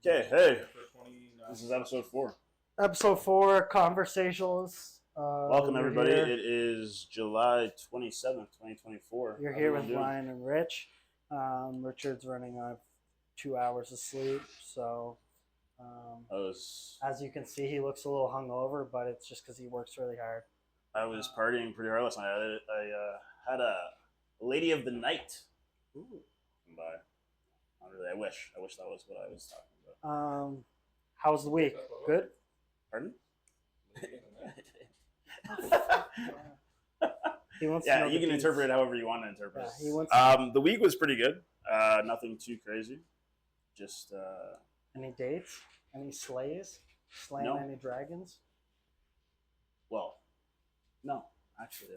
Okay, hey, this is episode 4. Episode 4, Conversationalist. Welcome, everybody. It is July 27th, 2024. You're How's here everyone with doing? Ryan and Rich. Richard's running on 2 hours of sleep, so as you can see, he looks a little hungover, but it's just because he works really hard. I was partying pretty hard last night. I had a lady of the night Ooh. come by. Not really. I wish that was what I was talking about. How's the week? Good? Pardon? He wants to Yeah, know you the can deets. interpret it however you want to interpret Yeah, it. he wants The week was pretty good. Nothing too crazy. Just Any dates? Any slays? Slaying No. any dragons? well, no, actually,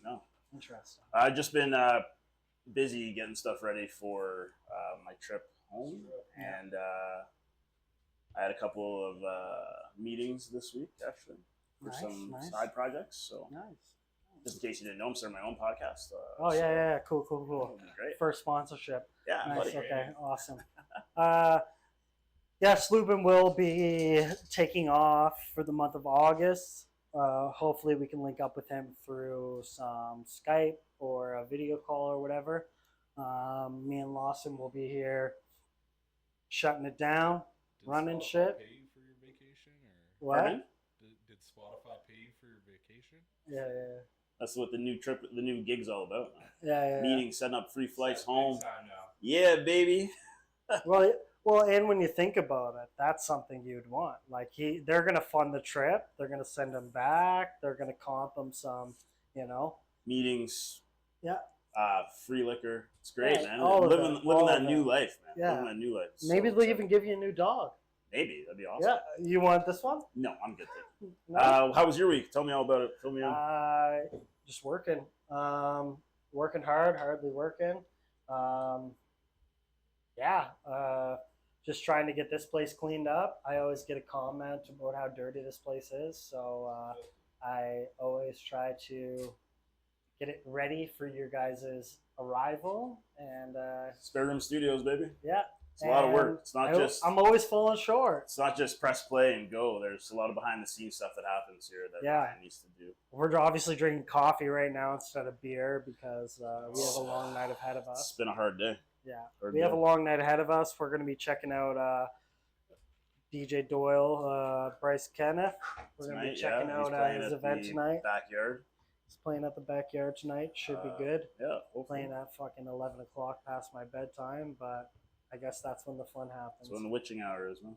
no. Interesting. I've just been busy getting stuff ready for my trip home, and I had a couple of meetings this week actually for some side projects. So, Nice. just in case you didn't know, I'm starting my own podcast. Yeah. Cool. That'll be great. First sponsorship. Yeah, Nice. buddy. Okay. Awesome. Sloopin will be taking off for the month of August. Hopefully, we can link up with him through some Skype or a video call or whatever. Me and Lawson will be here, shutting it down, running Spotify shit. Pay you for your vacation, or What? Pardon? did Spotify pay you for your vacation? Yeah. That's what the new gig's all about. Yeah. Meetings, setting up free flights home. Time now. Yeah, baby. Well, and when you think about it, that's something you'd want. Like they're gonna fund the trip. They're gonna send him back. They're gonna comp him some, Meetings. Yeah. Free liquor. It's great, Yeah, man. all of Living that it. new life, man. Yeah. Living that new life. Maybe So they'll even give you a new dog. Maybe that'd be awesome. Yeah, you want this one? No, I'm good. No. How was your week? Tell me all about it. Fill me in. Just working. Working hard, hardly working. Just trying to get this place cleaned up. I always get a comment about how dirty this place is, so I always try to get it ready for your guys' arrival. And Spare Room Studios, baby. yeah, It's a lot of work. It's not I'm always falling short. It's not just press play and go. There's a lot of behind the scenes stuff that happens here that Ryan needs to do. We're obviously drinking coffee right now instead of beer because we have a long night ahead of us. It's been a hard day. Yeah, Hard we have day. a long night ahead of us. We're going to be checking out DJ Doyle, Bryce Kenneth. We're going to be checking out his event tonight. Backyard. He's playing at the backyard tonight. Should be good. Yeah, hopefully. Playing at fucking 11 o'clock past my bedtime, but I guess that's when the fun happens. That's when the witching hour is, man.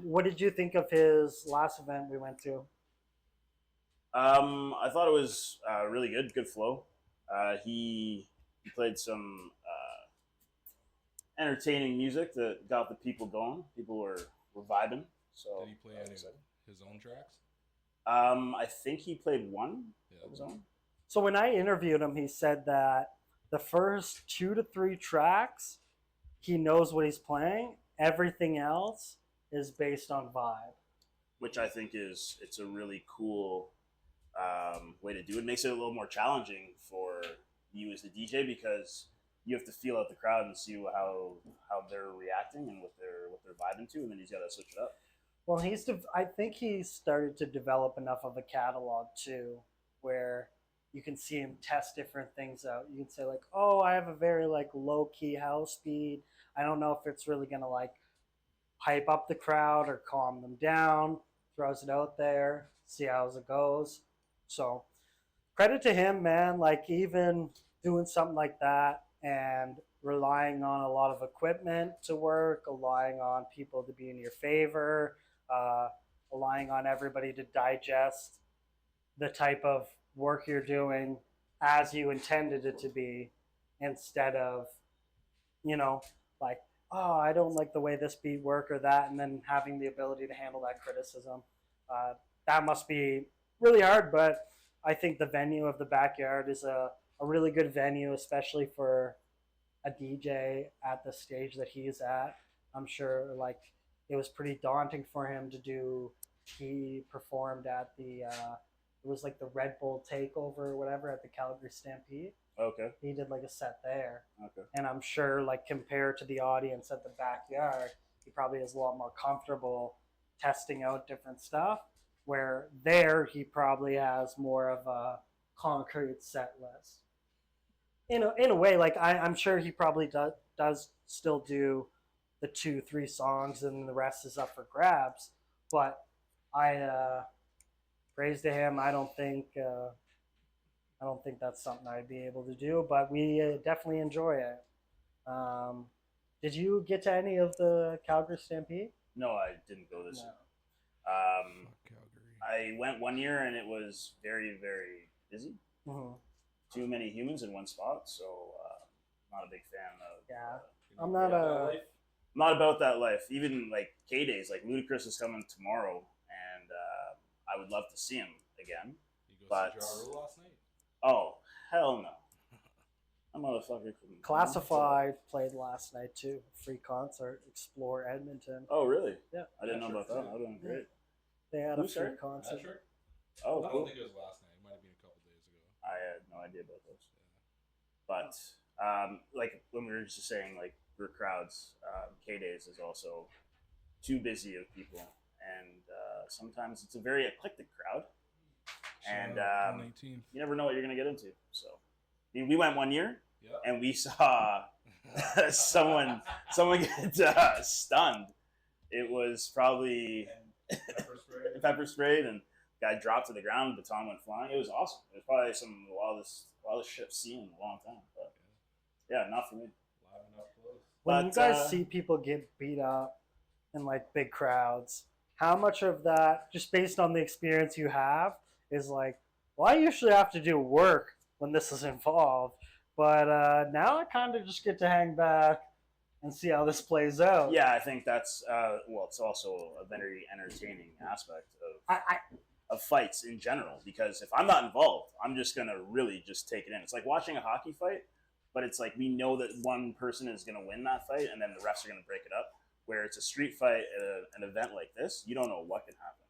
What did you think of his last event we went to? I thought it was really good. Good flow. He played some entertaining music that got the people going. People were vibing. So Did he play any of his own tracks? I think he played one of his own. So when I interviewed him, he said that the first 2 to 3 tracks, he knows what he's playing. Everything else is based on vibe. Which I think it's a really cool way to do it. It makes it a little more challenging for you as the DJ because you have to feel out the crowd and see how they're reacting and what they're vibing to, and then he's got to switch it up. Well, I think he's started to develop enough of a catalog too, where you can see him test different things out. You can say like, "Oh, I have a very low key house beat. I don't know if it's really gonna hype up the crowd or calm them down." Throws it out there, see how it goes. So, credit to him, man. Even doing something like that and relying on a lot of equipment to work, relying on people to be in your favor. Relying on everybody to digest the type of work you're doing as you intended it to be, instead of, oh, I don't like the way this beat work or that, and then having the ability to handle that criticism. That must be really hard, but I think the venue of the backyard is a really good venue, especially for a DJ at the stage that he's at. I'm sure it was pretty daunting for him to do. He performed at the it was the Red Bull takeover or whatever at the Calgary Stampede. Okay. He did a set there. Okay. And I'm sure compared to the audience at the backyard, he probably is a lot more comfortable testing out different stuff. Where there, he probably has more of a concrete set list. In a way, like I'm sure he probably does still do the 2-3 songs, and the rest is up for grabs. But I praise to him. I don't think that's something I'd be able to do, but we definitely enjoy it. Did you get to any of the Calgary Stampede? No, I didn't go this No. year. Fuck Calgary. I went one year and it was very, very busy. Mm-hmm. Too many humans in one spot, so not a big fan of. Yeah, You I'm know, not yeah, a. life. Not about that life. Even like K Days, like Ludacris is coming tomorrow, and I would love to see him again. You go But- see Ja Rule last night? Oh hell no! That motherfucker couldn't. Classified played last night too. Free concert, Explore Edmonton. Oh really? Yeah. I didn't know Patrick, about that. too. That would have been great. They had Who, a free sorry? concert. Patrick? Oh, I don't cool. think it was last night. It might have been a couple days ago. I had no idea about those. But like when we were just saying, like for crowds, K Days is also too busy of people, and sometimes it's a very eclectic crowd, and on 18th. you never know what you're gonna get into. So, I mean, we went one year Yeah. and we saw someone get stunned. It was probably Pepper spray. pepper sprayed, and guy dropped to the ground. Baton went flying. It was awesome. It was probably some wildest shit I've seen in a long time. But yeah, not for me. Live and up close. When you But, guys see people get beat up in like big crowds, how much of that, just based on the experience you have, is like, well, I usually have to do work when this is involved, but now I kind of just get to hang back and see how this plays out. Yeah, I think that's well, it's also a very entertaining aspect of I of fights in general, because if I'm not involved, I'm just gonna really just take it in. It's like watching a hockey fight, but it's like we know that one person is gonna win that fight, and then the refs are gonna break it up. Where it's a street fight at an event like this, you don't know what can happen,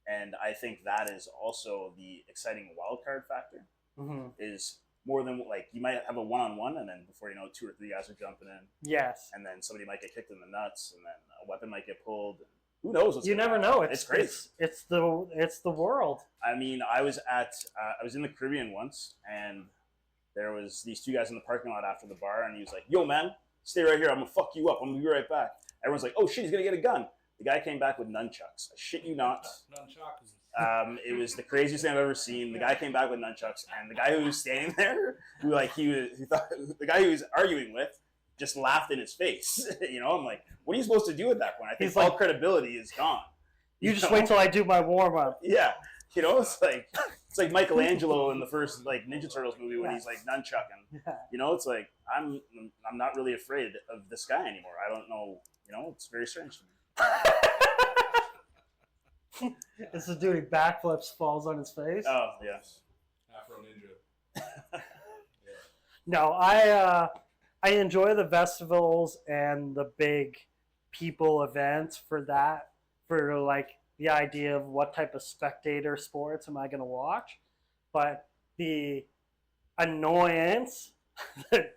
and I think that is also the exciting wild card factor. mm-hmm. Is more than like you might have a one-on-one, and then before you know it, 2 or 3 guys are jumping in, Yes. and then somebody might get kicked in the nuts, and then a weapon might get pulled. Who knows? What's You gonna never happen. know. It's crazy. It's the world. I mean, I was in the Caribbean once, and there was these 2 guys in the parking lot after the bar, and he was like, "Yo, man, stay right here. I'm gonna fuck you up. I'm gonna be right back." Everyone's like, "Oh shit, he's gonna get a gun." The guy came back with nunchucks. I shit you not. Nunchakus. It was the craziest thing I've ever seen. The guy came back with nunchucks, and the guy who was standing there, who thought the guy who was arguing with, just laughed in his face. You know, I'm like, what are you supposed to do at that point? I think He's all like, credibility is gone. You just know? wait till I do my warm up. Yeah, you know, it's like Michelangelo in the first like Ninja Turtles movie when he's like nunchucking. Yeah. You know, it's like I'm not really afraid of this guy anymore. I don't know. You know, it's very strange to me. This is dude, he backflips, falls on his face. Oh yes. Afro Ninja. No, I enjoy the festivals and the big people events for that, for like the idea of what type of spectator sports am I going to watch, but the annoyance, the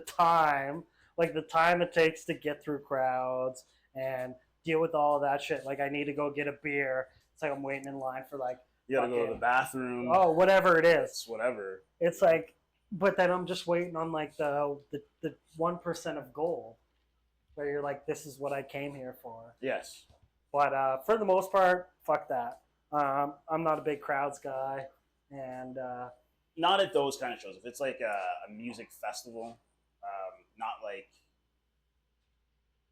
time it takes to get through crowds and deal with all of that shit. Like I need to go get a beer. It's like I'm waiting in line for like You gotta go to the bathroom. oh whatever it is. It's whatever. It's like, but then I'm just waiting on like the 1% of gold, where you're like, this is what I came here for. Yes. But for the most part, fuck that. I'm not a big crowds guy, and Not at those kind of shows. If it's like a music festival,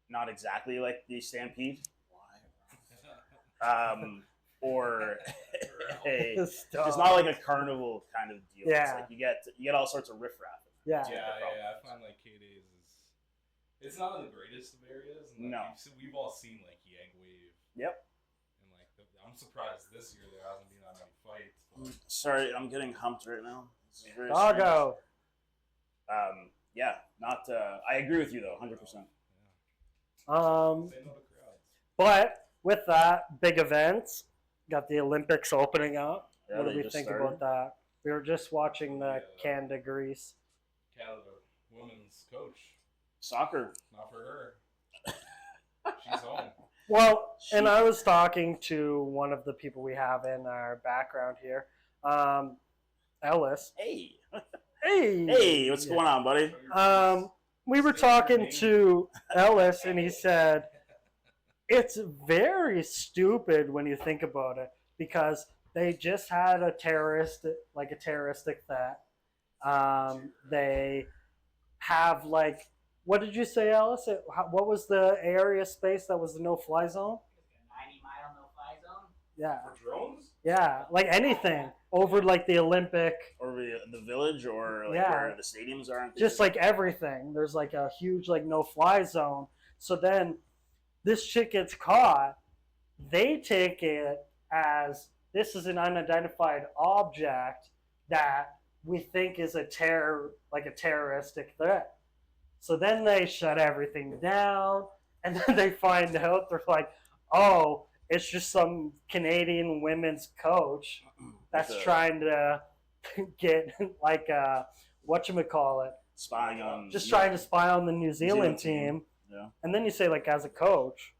not exactly like the Stampede, or just not like a carnival kind of deal. Yeah. It's like you get all sorts of riffraff. yeah. Yeah. I find like K Days is. It's not in the greatest of areas. And, like, No. we've all seen like Yang Wave. Yep. And like I'm surprised this year there hasn't been that many fights. But, Sorry, I'm getting humped right now. This is very Doggo. strange. Yeah, not. I agree with you though, 100%. Say no to crowds. But with that, big events, got the Olympics opening up. Yeah, What do they we just think started. about that? We were just watching the Yeah. Canada Greece. Canada women's coach. Soccer. Not for her. She's home. Well, and I was talking to one of the people we have in our background here, Ellis. Hey. Hey. Hey, what's going on, buddy? We were talking to Ellis, and he said it's very stupid when you think about it, because they just had a terroristic threat. They have what did you say, Alice? What was the area space that was the no-fly zone? 90-mile no-fly zone. Yeah. For drones? Yeah, like anything over the Olympic. Or the village, or Yeah. where the stadiums are. Just everything. There's a huge no-fly zone. So then this chick gets caught. They take it as this is an unidentified object that we think is a terroristic threat. So then they shut everything down, and then they find out, they're like, oh, it's just some Canadian women's coach that's trying to get whatchamacallit. Spying on. Just trying to spy on the New Zealand team. Yeah. And then you say, as a coach,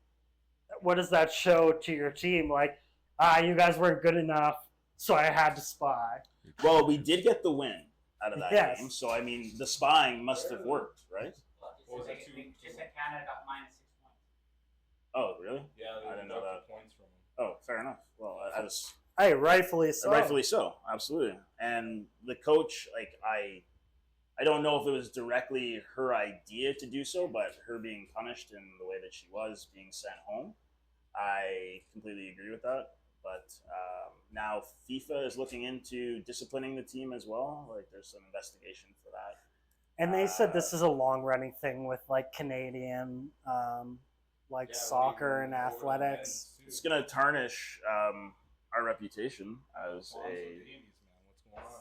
what does that show to your team? You guys weren't good enough, so I had to spy. Well, we did get the win out of that Yes. game, so I mean, the spying must have worked, right? Well, just said Canada got -6 points. Oh, really? Yeah, they I didn't know deducted that. points from him. Oh, fair enough. Well, I was Hey, rightfully so. rightfully so, absolutely. And the coach, I don't know if it was directly her idea to do so, but her being punished in the way that she was, being sent home, I completely agree with that. But now FIFA is looking into disciplining the team as well. There's some investigation for that. And they said this is a long-running thing with Canadian soccer and athletics. It's going to tarnish our reputation as a.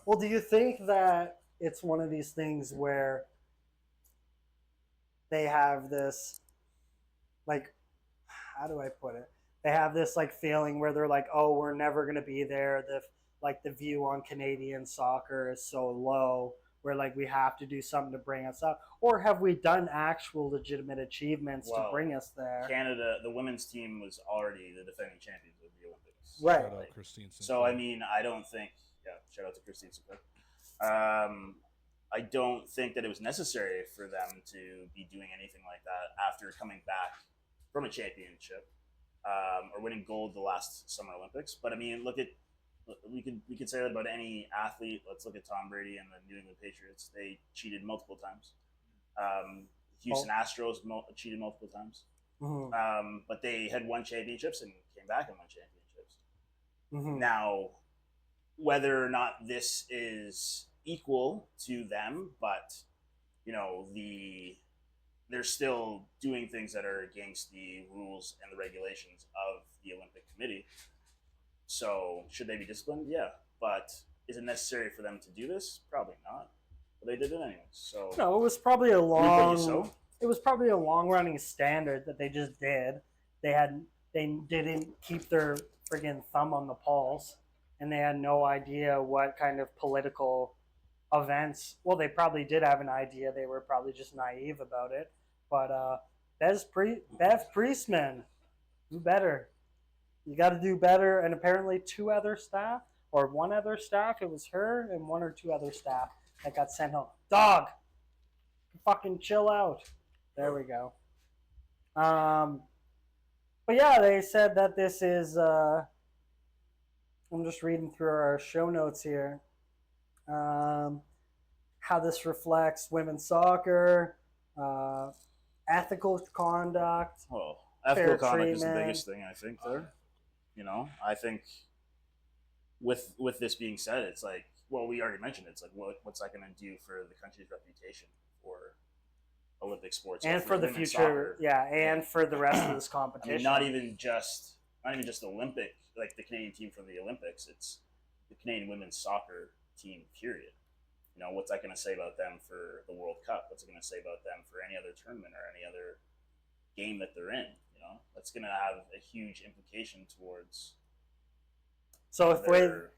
Well, do you think that it's one of these things where they have this, how do I put it? They have this feeling where they're oh, we're never going to be there. The view on Canadian soccer is so low, where we have to do something to bring us up. Or have we done actual legitimate achievements to bring us there? Canada, the women's team was already the defending champions of the Olympics. Right. Shout out Christine Sinclair. So I mean, I don't think. Yeah, shout out to Christine Sinclair. I don't think that it was necessary for them to be doing anything like that after coming back from a championship or winning gold the last Summer Olympics. But I mean, we could say that about any athlete. Let's look at Tom Brady and the New England Patriots. They cheated multiple times. Houston Astros cheated multiple times. Mm-hmm. But they had won championships and came back and won championships. Mm-hmm. Now, whether or not this is equal to them, but they're still doing things that are against the rules and the regulations of the Olympic Committee. So should they be disciplined? Yeah. But is it necessary for them to do this? Probably not. But they did it anyways. So no, it was probably a long. It was probably a long-running standard that they just did. They didn't keep their friggin' thumb on the pulse, and they had no idea what kind of political events. Well, they probably did have an idea. They were probably just naive about it. But Bev Priestman, do better. You got to do better. And apparently one other staff, it was her and one or two other staff that got sent home. Dog, fucking chill out. There we go. But yeah, they said that this is, I'm just reading through our show notes here. How this reflects women's soccer, ethical conduct. Well, ethical conduct treatment. is the biggest thing, I think, there. I think with this being said, it's we already mentioned it. It's what's that going to do for the country's reputation for Olympic sports and for the future, and for the rest of this competition. I mean, not even just Olympic, the Canadian team from the Olympics. It's the Canadian women's soccer team, period. What's that going to say about them for the World Cup? What's it going to say about them for any other tournament or any other game that they're in? That's going to have a huge implication towards. So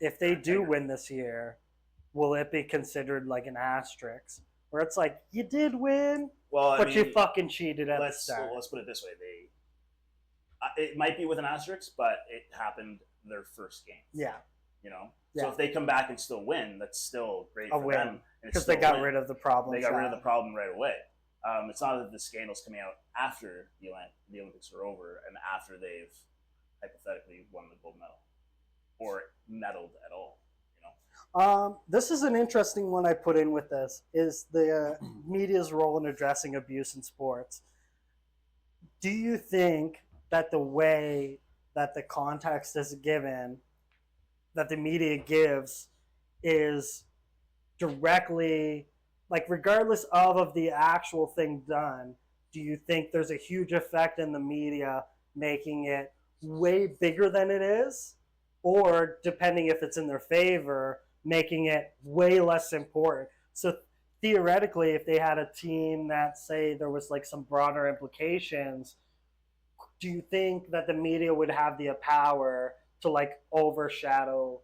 if they do win this year, will it be considered an asterisk, where it's you did win, well, but you fucking cheated at the start? Let's put it this way: It might be with an asterisk, but it happened their first game. Yeah. You know? Yeah. So if they come back and still win, that's still great for win. them. Because they got rid of the problem. They got rid of the problem right away. It's not that the scandal's coming out after the Olympics are over and after they've hypothetically won the gold medal or medaled at all. You know? This is an interesting one I put in with this, is the media's role in addressing abuse in sports. Do you think that the way that the context is given, that the media gives, is directly, like, regardless of the actual thing done, do you think there's a huge effect in the media making it way bigger than it is? Or, depending if it's in their favor, making it way less important? So theoretically, if they had a team that, say, there was like some broader implications, do you think that the media would have the power to like overshadow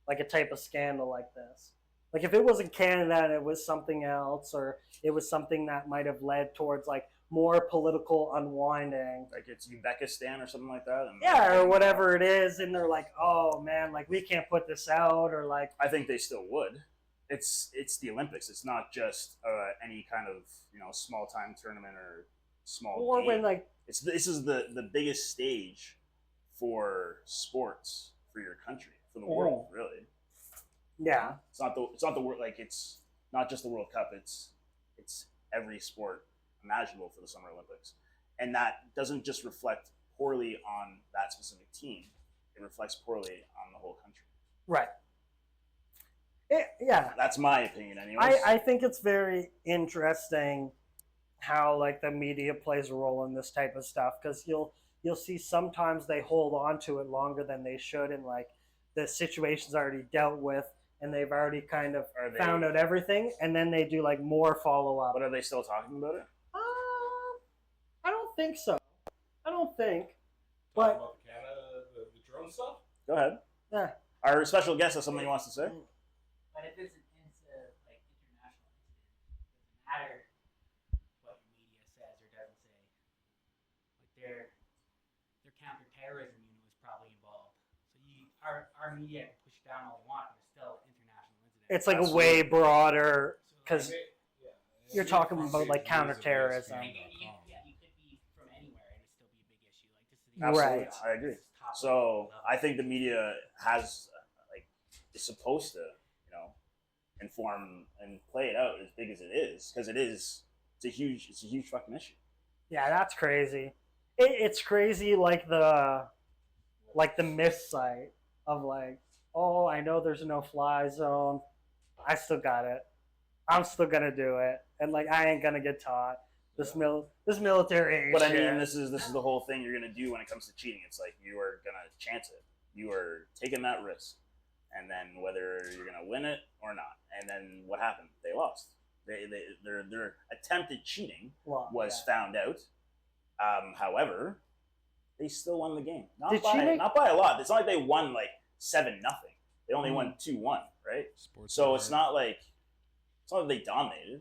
like a type of scandal like this? Like if it wasn't Canada and it was something else, or it was something that might have led towards like more political unwinding, like it's Uzbekistan or something like that. Yeah, or whatever it is, and they're like, oh man, like we can't put this out, or like, I think they still would. It's the Olympics. It's not just any kind of small time tournament or small. Or game. when like this is the biggest stage for sports for your country, for the world, really. Yeah, it's not the world, like it's not just the World Cup. It's every sport imaginable for the Summer Olympics, and that doesn't just reflect poorly on that specific team. It reflects poorly on the whole country. Right. Yeah. That's my opinion, anyways. I think it's very interesting how like the media plays a role in this type of stuff, because you'll see sometimes they hold on to it longer than they should, and like the situation's already dealt with and they've already kind of found out everything, and then they do like more follow-up. But are they still talking about it? I don't think so. I don't think. Talking about the Canada, the drone stuff? Go ahead. Yeah. Our special guest has something he wants to say. But if it's like international incident, it doesn't matter what the media says or doesn't say. Like their counterterrorism unit was probably involved. So our media can push it down all they want, but it's still international incident. It's like a way broader, because you're talking about like counterterrorism. You could be from anywhere and it'd still be a big issue. Like this is the Absolutely, I agree. So I think the media is supposed to inform and play it out as big as it is, because it's a huge fucking issue. Yeah, that's crazy. It's crazy, like the myth site of like, oh, I know there's a no-fly zone, I still got it, I'm still gonna do it, and like I ain't gonna get taught this military. But I mean, this is the whole thing you're gonna do when it comes to cheating. It's like you are gonna chance it. You are taking that risk, and then whether you're gonna win it or not. And then what happened? They lost. Their attempted cheating was found out. However, they still won the game. Not by a lot. It's not like they won like 7-0. They only won 2-1, right? So it's not like they dominated.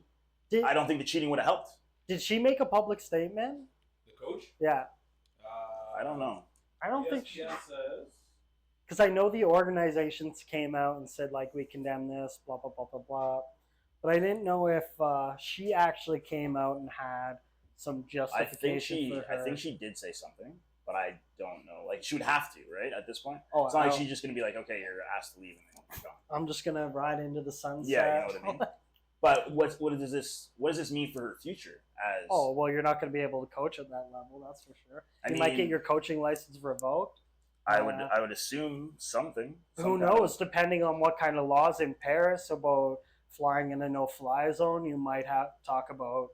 I don't think the cheating would have helped. Did she make a public statement? The coach? Yeah. I don't know. I don't think she. Yes. Because I know the organizations came out and said, like, we condemn this, blah, blah, blah, blah, blah. But I didn't know if she actually came out and had some justification for her. I think she did say something, but I don't know. Like, she would have to, right, at this point? Oh, it's not like she's just going to be like, okay, you're asked to leave and then you're gone. I'm just going to ride into the sunset. Yeah, you know what I mean? But what does this mean for her future? Oh, well, you're not going to be able to coach at that level, that's for sure. You might get your coaching license revoked. I would assume something. Who knows? Depending on what kind of laws in Paris about flying in a no-fly zone, you might have to talk about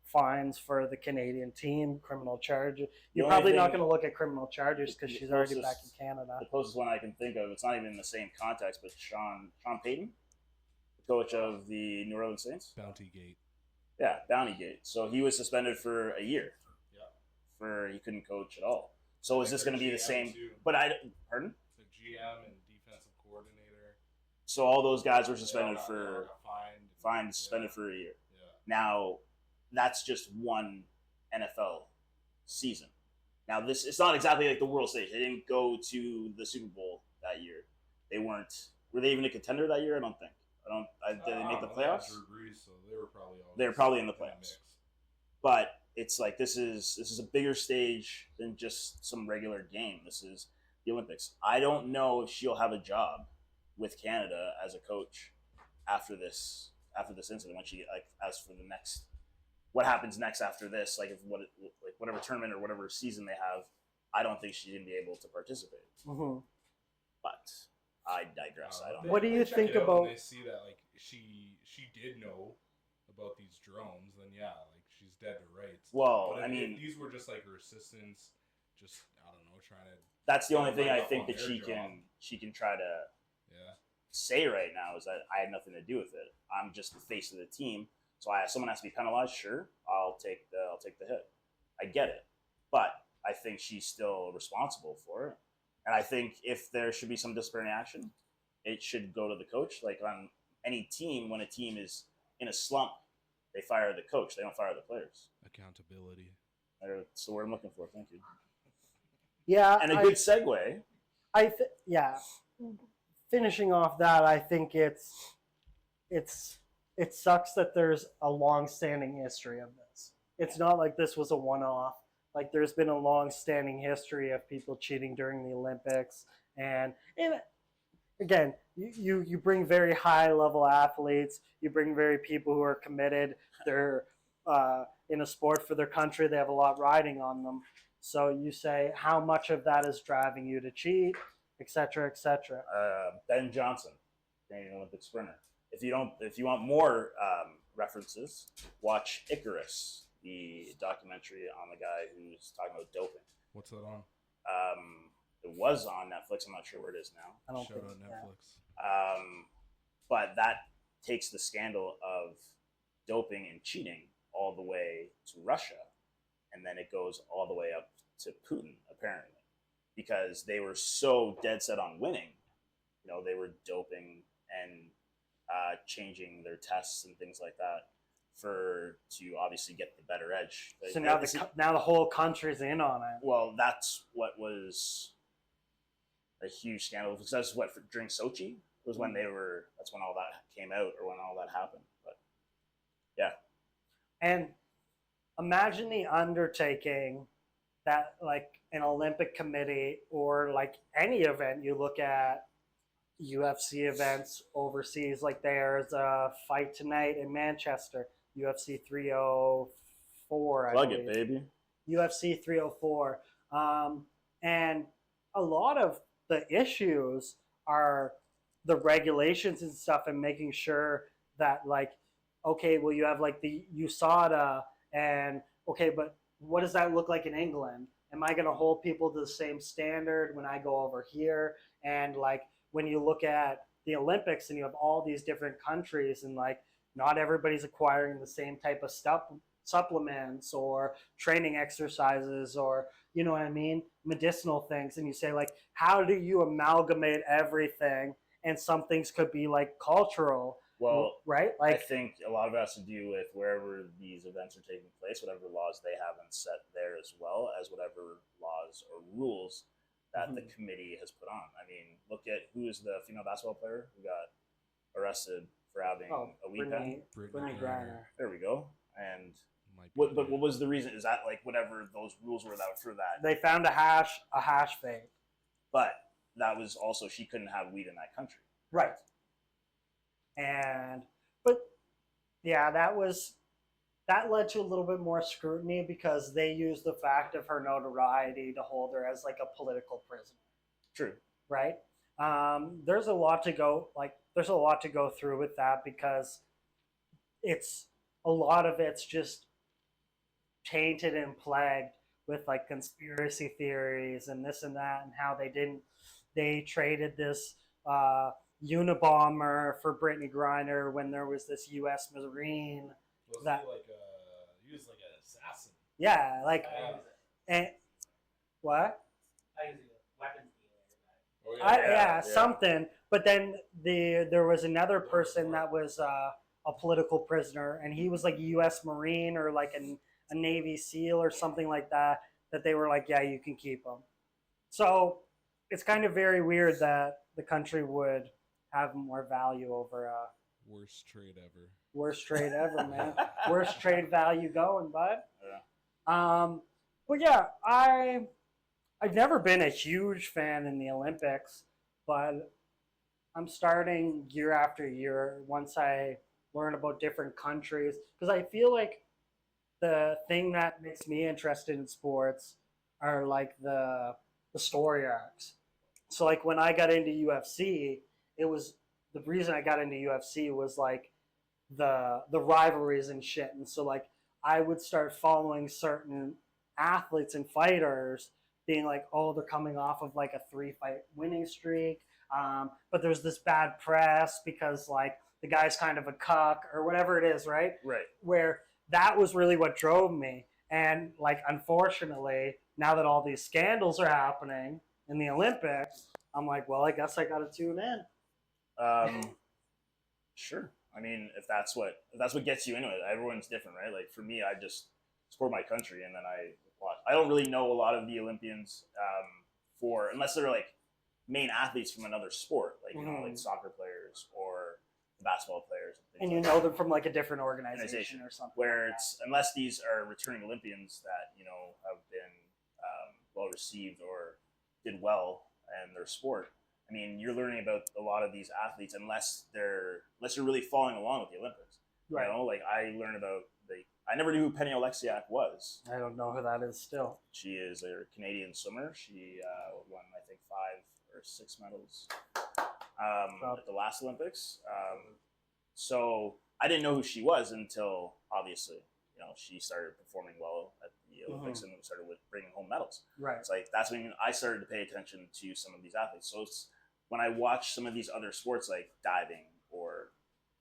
fines for the Canadian team, criminal charges. You're probably not going to look at criminal charges because she's already back in Canada. The closest one I can think of, it's not even in the same context, but Sean Payton, the coach of the New Orleans Saints. Bountygate. Yeah, Bountygate. So he was suspended for a year. Yeah. He couldn't coach at all. So is this going to be the same? Too. But pardon? The GM and defensive coordinator. So all those guys were suspended fined, suspended for a year. Yeah. Now, that's just one NFL season. Now it's not exactly like the world stage. They didn't go to the Super Bowl that year. They weren't. Were they even a contender that year? I don't think. Did they make the playoffs? Drew Brees, so they were probably They were probably in the mix. playoffs. But it's like this is a bigger stage than just some regular game. This is the Olympics. I don't know if she'll have a job with Canada as a coach after this incident. When she like as for the next, what happens next after this? Like whatever tournament or whatever season they have, I don't think she's gonna be able to participate. Mm-hmm. But I digress. I don't know. What do you think about? When they see that like she did know about these drones, then yeah, like she's dead to rights. Well, but I mean, if these were just like her assistants, just I don't know, trying to. That's the only thing I think that she can try to say right now is that I had nothing to do with it. I'm just the face of the team. So someone has to be penalized. Sure, I'll take the hit. I get it, but I think she's still responsible for it. And I think if there should be some disciplinary action, it should go to the coach. Like on any team, when a team is in a slump, they fire the coach. They don't fire the players. Accountability. That's the word I'm looking for. Thank you. Yeah, and a good segue. Finishing off that, I think it sucks that there's a long-standing history of this. It's not like this was a one-off. Like there's been a long-standing history of people cheating during the Olympics, and again, you bring very high-level athletes. You bring very people who are committed. They're in a sport for their country. They have a lot riding on them. So you say how much of that is driving you to cheat, et cetera, et cetera. Ben Johnson, Canadian Olympic sprinter. If you want more references, watch Icarus, the documentary on the guy who's talking about doping. What's that on? It was on Netflix. I'm not sure where it is now. I don't Shout think out Netflix. But that takes the scandal of doping and cheating all the way to Russia, and then it goes all the way up to Putin, apparently, because they were so dead set on winning. You know, they were doping and changing their tests and things like that to obviously get the better edge. So now the whole country's in on it. Well, that's what was a huge scandal, because that's during Sochi was when that's when all that came out, or when all that happened. But yeah. And imagine the undertaking that, like, an Olympic committee or like any event, you look at UFC events overseas, like there's a fight tonight in Manchester, UFC 304. Plug it, baby. UFC 304. And a lot of the issues are the regulations and stuff, and making sure that, like, okay, well, you have like the USADA, and okay, but what does that look like in England? Am I going to hold people to the same standard when I go over here? And like when you look at the Olympics and you have all these different countries, and like not everybody's acquiring the same type of supplements or training exercises, or, you know what I mean, medicinal things, and you say, like, how do you amalgamate everything? And some things could be like cultural. Well, right? Like, I think a lot of it has to do with wherever these events are taking place, whatever laws they haven't set there, as well as whatever laws or rules that the committee has put on. I mean, look at who is the female basketball player who got arrested for having a weed pen. Brittany Griner. There we go. And what was the reason? Is that like whatever those rules were that for that? They found a hash fake. But that was also, she couldn't have weed in that country. Right. But yeah, that led to a little bit more scrutiny, because they used the fact of her notoriety to hold her as like a political prisoner. True. Right. There's a lot to go through with that, because a lot of it's just tainted and plagued with like conspiracy theories and this and that, and how they traded this Unabomber for Brittany Griner when there was this U.S. Marine he was like an assassin. Yeah, like and what? Weapons dealer. Oh, yeah, something. But then there was another person that was a political prisoner, and he was like a U.S. Marine or like a Navy SEAL or something like that. that they were like, yeah, you can keep them. So it's kind of very weird that the country would have more value over Worst trade ever. worst trade ever, man. Worst trade value going, bud. Yeah. But yeah, I've never been a huge fan in the Olympics, but I'm starting year after year once I learn about different countries because I feel like the thing that makes me interested in sports are like the story arcs. So like when I got into UFC, it was the reason I got into UFC was like the rivalries and shit. And so like I would start following certain athletes and fighters being like, oh, they're coming off of like a 3-fight winning streak. But there's this bad press because like the guy's kind of a cuck or whatever it is, right? Right. Where that was really what drove me. And like, unfortunately, now that all these scandals are happening in the Olympics, I'm like, well, I guess I got to tune in. Sure. I mean, if that's what gets you into it, everyone's different, right? Like for me, I just support my country, and then I watch. I don't really know a lot of the Olympians for unless they're like main athletes from another sport, like you know, like soccer players or basketball players. And you know them from like a different organization or something. Where it's unless these are returning Olympians that you know have been well received or did well in their sport. I mean, you're learning about a lot of these athletes unless you're really following along with the Olympics. Right. You know, like I learned about I never knew who Penny Oleksiak was. I don't know who that is still. She is a Canadian swimmer. She won, I think, 5 or 6 medals at the last Olympics. So I didn't know who she was until, obviously, you know, she started performing well at the Olympics and started bringing home medals. Right. It's like that's when I started to pay attention to some of these athletes. So it's when I watch some of these other sports like diving or,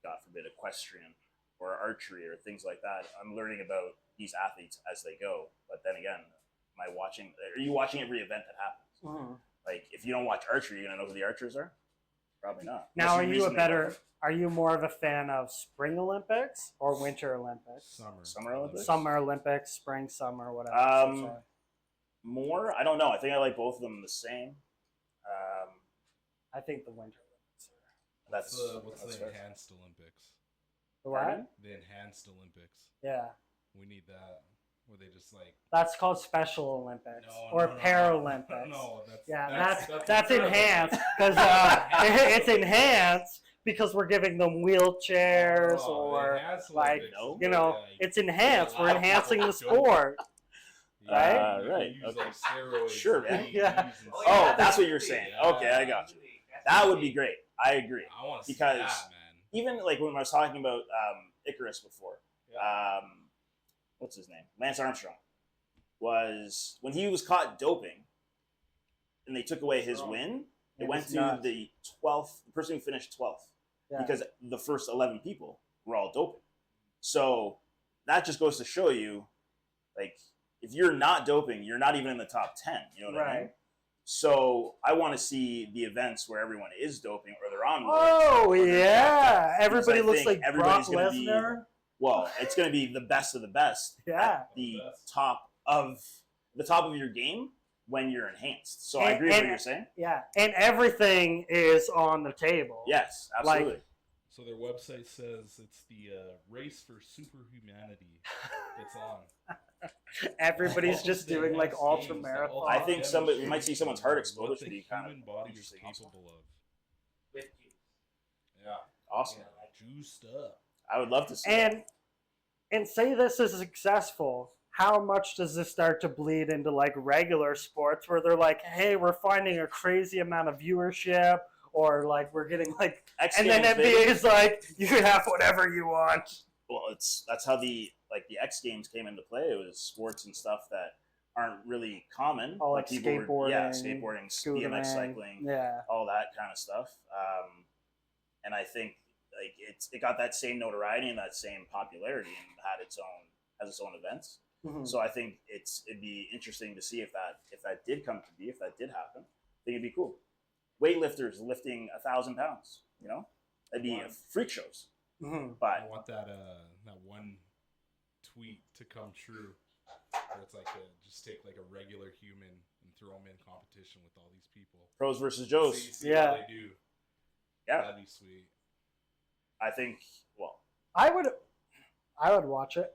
God forbid, equestrian or archery or things like that, I'm learning about these athletes as they go. But then again, are you watching every event that happens? Like, if you don't watch archery, you're going to know who the archers are? Probably not. Now, are you more of a fan of spring Olympics or winter Olympics? Summer Olympics? Summer Olympics, spring, summer, whatever. More? I don't know. I think I like both of them the same. I think the winter Olympics are. What's the enhanced Olympics? The what? The enhanced Olympics. Yeah. We need that. Where they just like. That's called Special Olympics or Paralympics. No, that's enhanced because it's enhanced because we're giving them wheelchairs or like you know it's enhanced. We're enhancing the sport. Right? Right. Okay. Like steroids. Sure, man. Yeah. Oh, that's what you're saying. Okay, I got you. That would be great. I agree. I want to see because that, man. Even like when I was talking about Icarus before, what's his name? Lance Armstrong was when he was caught doping, and they took away his win. It went to the 12th, the person who finished 12th, because the first 11 people were all doping. So that just goes to show you, like, if you're not doping, you're not even in the top 10. You know what I mean? So I want to see the events where everyone is doping or they're on. Oh yeah, everybody looks like Brock Lesnar. Well, it's going to be the best of the best. Yeah, the top of your game when you're enhanced. So I agree with what you're saying. Yeah, and everything is on the table. Yes, absolutely. Like, so their website says it's the race for superhumanity. It's on. Everybody's just doing like ultra marathon. I think we might see someone's heart explode, which would be kind of body is capable of. With juice. Yeah, awesome. Juiced up. I would love to see. And say this is successful. How much does this start to bleed into like regular sports where they're like, hey, we're finding a crazy amount of viewership, or like we're getting like, and then NBA is like, you can have whatever you want. Well, that's how the X Games came into play. It was sports and stuff that aren't really common. Oh, like skateboarding, skateboarding, BMX cycling, all that kind of stuff. And I think like it got that same notoriety and that same popularity and has its own events. Mm-hmm. So I think it'd be interesting to see if that did come to be, if that did happen. I think it'd be cool. Weightlifters lifting 1,000 pounds, you know, that'd be freak shows. Mm-hmm. But I want that one tweet to come true. where it's like just take like a regular human and throw them in competition with all these people. Pros versus Joes. See Yeah. how they do. Yeah. That'd be sweet. I think. Well, I would watch it.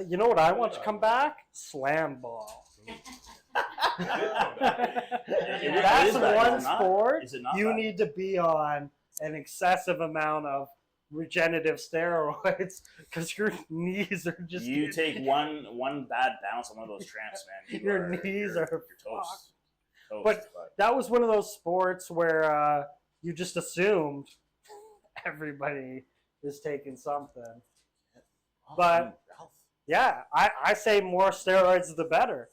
You know what I want to come back? Slam ball. That's one sport Is it not you bad? need to be on an excessive amount of regenerative steroids because your knees are just You take one bad bounce on one of those tramps, man. Your knees are toast. Toast. But that was one of those sports where you just assumed everybody is taking something. But yeah, I say more steroids the better.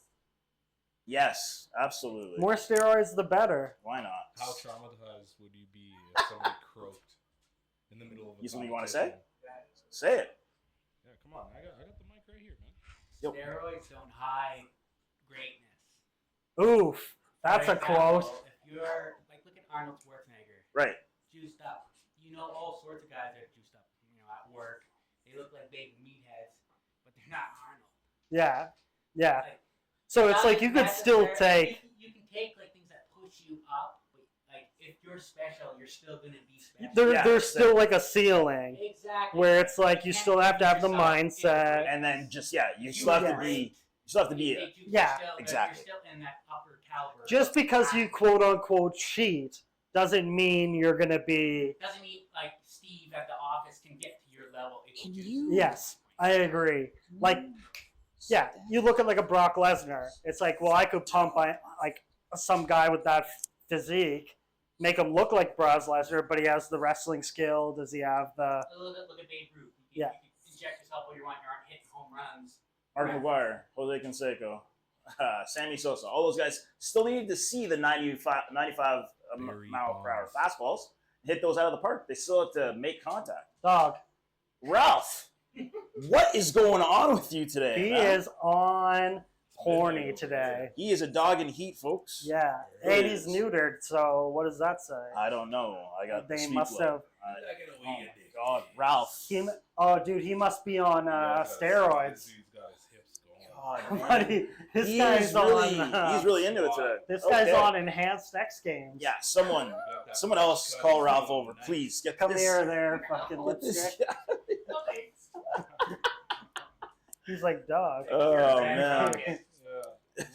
Yes, absolutely. More steroids the better. Why not? How traumatized would you be if somebody croaked in the middle of a Something you want to say? competition? Say it. Yeah, come on. I got the mic right here, man. Yep. Steroids don't hide greatness. Oof, that's For a quote. example, if you're like, look at Arnold Schwarzenegger, Right. juiced up. You know all sorts of guys that are juiced up. At work, they look like big meatheads, but they're not Arnold. Yeah, yeah. Like, So it's like you could still take. You can take like things that push you up, but like if you're special, you're still gonna be special. There's still like a ceiling Exactly. where it's like you still have to have the Yourself mindset. And then just you still have to be. You still have to be. Yeah, exactly. You're still in that upper caliber. Just because you quote unquote cheat doesn't mean you're gonna be. Doesn't mean like Steve at the office can get to your level. If Can just- you- Yes, I agree. Like, yeah, you look at like a Brock Lesnar. It's like, well, I could pump like some guy with that physique, make him look like Brock Lesnar, but he has the wrestling skill. Does he have the? Look at Babe Ruth. Yeah. You can inject yourself all you want. You aren't hitting home runs. Mark McGuire, Jose Canseco, Sammy Sosa, all those guys still need to see the 95 mile per hour fastballs, hit those out of the park. They still have to make contact. Dog. Ralph, what is going on with you today? He man? is on horny today. He is a dog in heat, folks. Yeah, He and is. he's neutered. So what does that say? I don't know. I got the They sweet must blood. have. Oh my God, Ralph. Oh, dude, he must be on steroids. This dude's got his hips going. God, man. Buddy, this He guy's is really, on. he's really into it today. This guy's Okay. on enhanced X Games. Yeah, someone else call Ralph over, please. Get Come this. here, there, fucking Get this. lipstick. He's like, dog. Oh man. Yeah.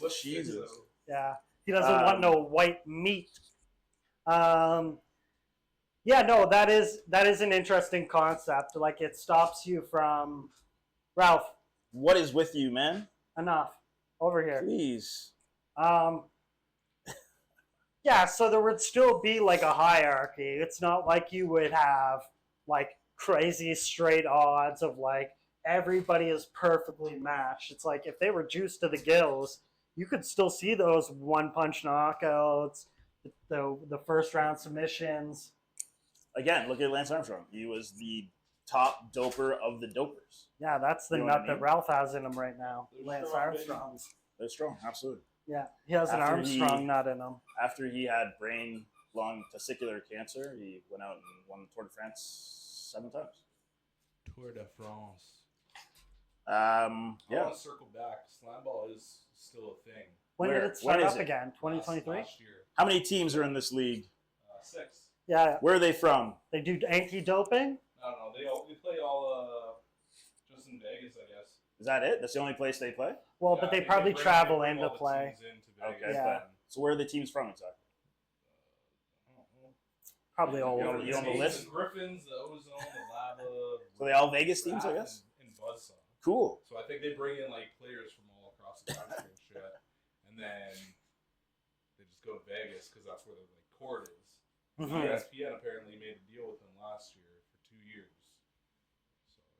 Looks good, Jesus. though. Yeah, he doesn't want no white meat. Yeah, no, that is an interesting concept. Like, it stops you from Ralph. What is with you, man? Enough. Over here. Please. Yeah, so there would still be like a hierarchy. It's not like you would have like crazy straight odds of like everybody is perfectly matched. It's like if they were juiced to the gills, you could still see those one-punch knockouts, the first-round submissions. Again, look at Lance Armstrong. He was the top doper of the dopers. Yeah, that's the You know nut what I mean? that Ralph has in him right now. They're Lance strong, Armstrong's. They're strong, absolutely. Yeah, he has an After he- Armstrong nut in him. After he had brain-lung testicular cancer, he went out and won the Tour de France 7 times. Tour de France. Yeah. I want to circle back. Slam ball is still a thing. When Where- did it start when is up it? again? 2023? Last year. How many teams are in this league? 6. Yeah, Where are they from? they do anti-doping. I don't know. They play all just in Vegas, I guess. Is that it? That's the only place they play? Well, Yeah, but I they think probably bring- travel they bring into all the play. teams into Vegas. Okay, Yeah. but so where are the teams from exactly? I don't know. Probably all You over. don't- the you don't States. the list? The Griffins, the Ozone, the Lava. So they all Vegas teams, I Wrath, guess? And Buzzsaw. Cool. So I think they bring in like players from all across the country and shit, and then they just go to Vegas because that's where the like court is. Mhm. ESPN apparently made a deal with them last year for 2 years.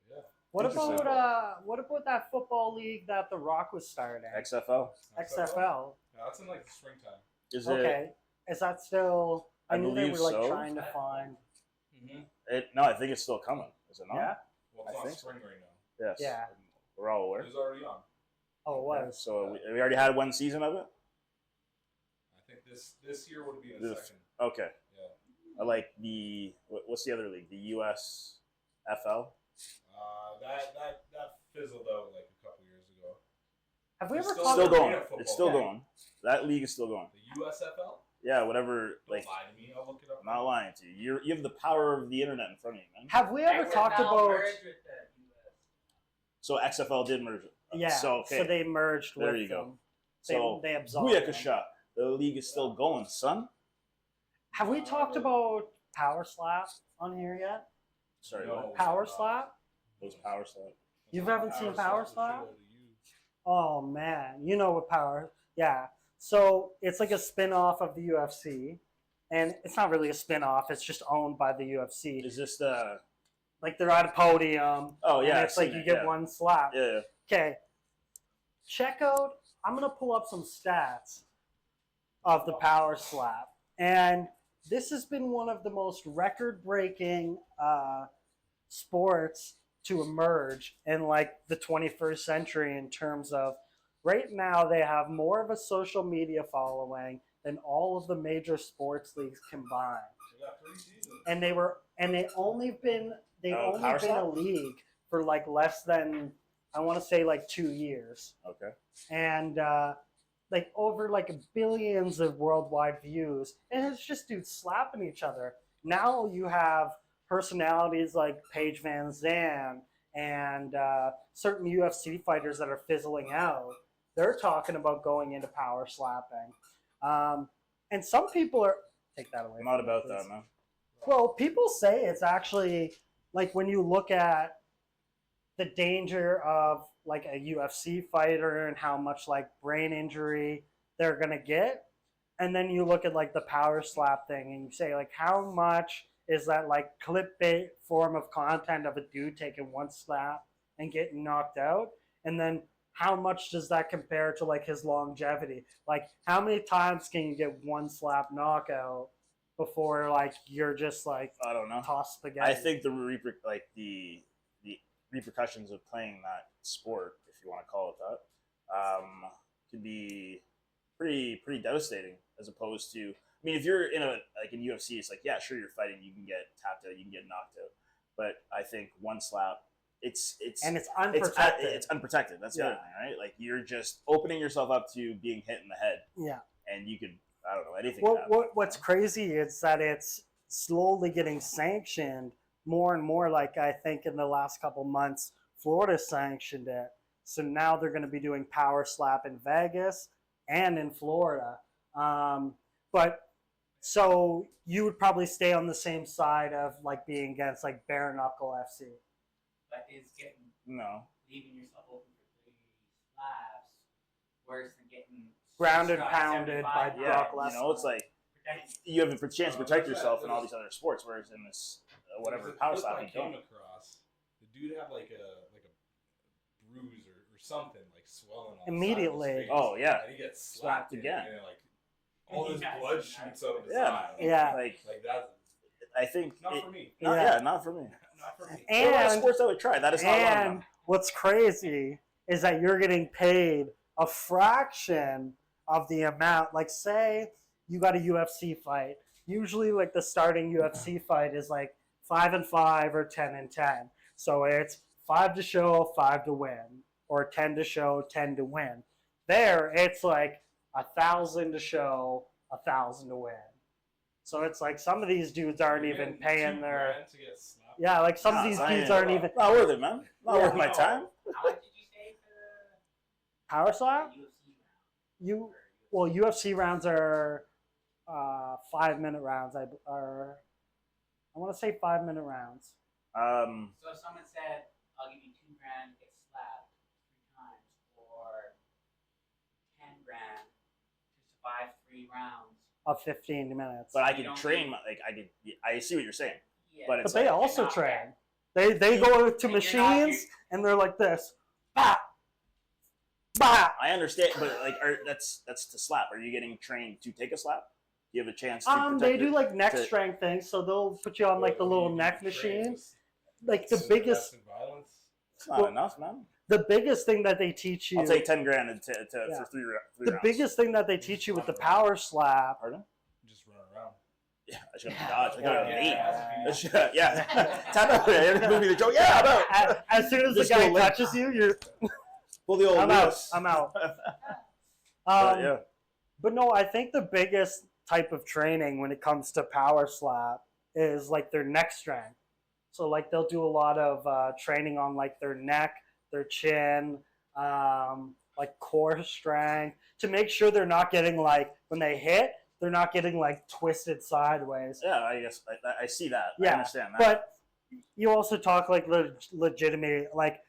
So yeah. What Interesting. about that football league that The Rock was starting? XFL. XFL. Yeah, that's in like the springtime. Is Okay, is that still? I I knew they believe were like so. trying to find. it? No, I think it's still coming. Is it not? Yeah. Well, I it's not think so. spring right now. Yes. Yeah. We're all It aware. was already on. Oh, it was. So we already had one season of it? I think this year would be in a This- second. Okay. Yeah. I like what's the other league? The USFL? That fizzled out like a couple years ago. Have we ever Still talked Still about going. football. It's still Okay. going. That league is still going. The USFL? Yeah, whatever. Don't Like, lie to me. I'll look it up. I'm not lying to you. You have the power of the internet in front of you, man. Have we They ever were talked now about? merged with the US. So XFL did merge. Yeah. So okay. they merged There with you go. them. So they absorbed them. Booyakasha. The league is still going, son. Have we talked about Power Slap on here yet? Sorry, No. what? Power Slap? Those power slap. You haven't seen Power Slap Slap? the shit out of you. Oh man, you know what Power? Yeah. So it's like a spin-off of the UFC, and it's not really a spin-off. It's just owned by the UFC. Is this the? Like they're at a podium. Oh yeah, And I've it's like seen you it, get yeah. one slap. Yeah. Okay. Check out. I'm gonna pull up some stats of the Power Slap, and this has been one of the most record-breaking sports to emerge in like the 21st century in terms of right now they have more of a social media following than all of the major sports leagues combined. They got 3 seasons. And they've only been Power a Slap? league for like less than I want to say like 2 years. Okay. And like over like billions of worldwide views, and it's just dudes slapping each other. Now you have personalities like Paige Van Zandt and certain UFC fighters that are fizzling out. They're talking about going into power slapping, and some people are take that away. I'm not from me, about please. that, man. Well, people say it's actually like when you look at the danger of like a UFC fighter and how much like brain injury they're gonna get, and then you look at like the power slap thing and you say like how much is that like clickbait form of content of a dude taking one slap and getting knocked out, and then how much does that compare to like his longevity? Like how many times can you get one slap knockout before like you're just like I don't know. toss spaghetti? I think the repercussions of playing that sport, if you want to call it that, can be pretty devastating. As opposed to, I mean, if you're in UFC, it's like yeah, sure, you're fighting, you can get tapped out, you can get knocked out, but I think one slap, it's unprotected. It's unprotected. That's the Yeah. other thing, right? Like you're just opening yourself up to being hit in the head, Yeah. and you could I don't know anything. could happen. What's crazy is that it's slowly getting sanctioned more and more. Like I think in the last couple months, Florida sanctioned it. So now they're going to be doing power slap in Vegas and in Florida. But so you would probably stay on the same side of like being against like bare knuckle FC. But is getting leaving yourself open for 3 slaps worse than getting Grounded, struck pounded 75 by times? Brock You Lesnar. know, it's like you have a chance to protect yourself in all these other sports, whereas in this whatever There's a power clip slap I you came don't. across. The dude had like a bruise or something like swelling on Immediately. The side of his face, Oh yeah, and he gets Slapped slapped again. and like all this Yeah. blood shoots out of his Yeah. eye. Yeah. like Like that's I think not it- for me. not, Yeah. yeah, not for me. Not for me. There are a lot of And sports I would try. That is not one of And them. what's crazy is that you're getting paid a fraction of the amount. Like, say you got a UFC fight. Usually, like the starting UFC fight is like 5-5 or 10-10. So it's 5 to show, 5 to win, or 10 to show, 10 to win. There, it's like 1,000 to show, 1,000 to win. So it's like some of these dudes aren't You're even getting paying their. $2,000 to get slapped. Yeah, like some Nah, of these I dudes ain't- aren't even. Not worth it, man. Not Yeah. worth my time. How much did you say for Power the slap? UFC round? UFC rounds are 5-minute rounds. I want to say 5-minute rounds. So if someone said, "I'll give you $2,000 to get slapped 3 times," or $10,000 to survive 3 rounds. Of 15 minutes. But I You could don't train. need- I see what you're saying. Yeah. But But it's they like, also not train. bad. They go to And you're machines and they're like this. Bah! Bah! I understand, but like, that's to slap. Are you getting trained to take a slap? Do you have a chance to protect They do it? like neck to- strength things, so they'll put you on like the What little do you neck do to train? machine. Just Like the biggest, domestic violence? It's not Well, enough, man. the biggest thing that they teach you. I'll take $10,000 Yeah. for three The rounds. biggest thing that they teach you with the power slap. Pardon? Just run around. Yeah, I should have dodged. I got an Yeah. 8. Yeah. Tap out. Movie the joke. Yeah, I'm out. As soon as the Just guy go limp. touches you, you're. Pull the old I'm out. Lewis. I'm out. Yeah. But no, I think the biggest type of training when it comes to power slap is like their neck strength. So like they'll do a lot of training on like their neck, their chin, like core strength to make sure they're not getting like when they hit, they're not getting like twisted sideways. Yeah, I guess I see that. Yeah, I understand that. but you also talk like legitimate, like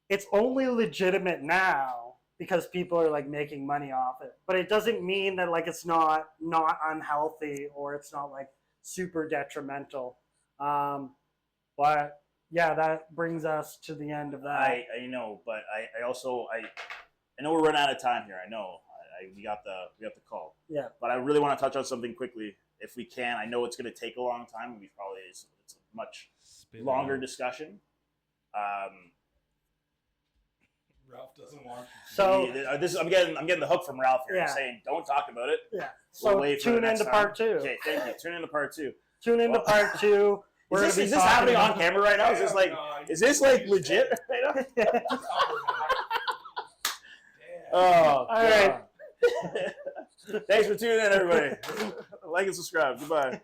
it's only legitimate now because people are like making money off it. But it doesn't mean that like it's not unhealthy or it's not like super detrimental. But yeah, that brings us to the end of that. I know, but I also I know we're running out of time here. I know. We got the call. Yeah. But I really want to touch on something quickly, if we can. I know it's going to take a long time. It's a much longer discussion. Ralph doesn't want you to. So I'm getting the hook from Ralph here. Yeah. Saying don't talk about it. yeah, We'll so wait for the tune next into time. part 2. Okay, thank you. Tune into part 2. Tune into part 2. We're Is gonna be this talking happening on about- camera right now? Is this like legit right now? Oh, All right. Thanks for tuning in, everybody. Like and subscribe. Goodbye.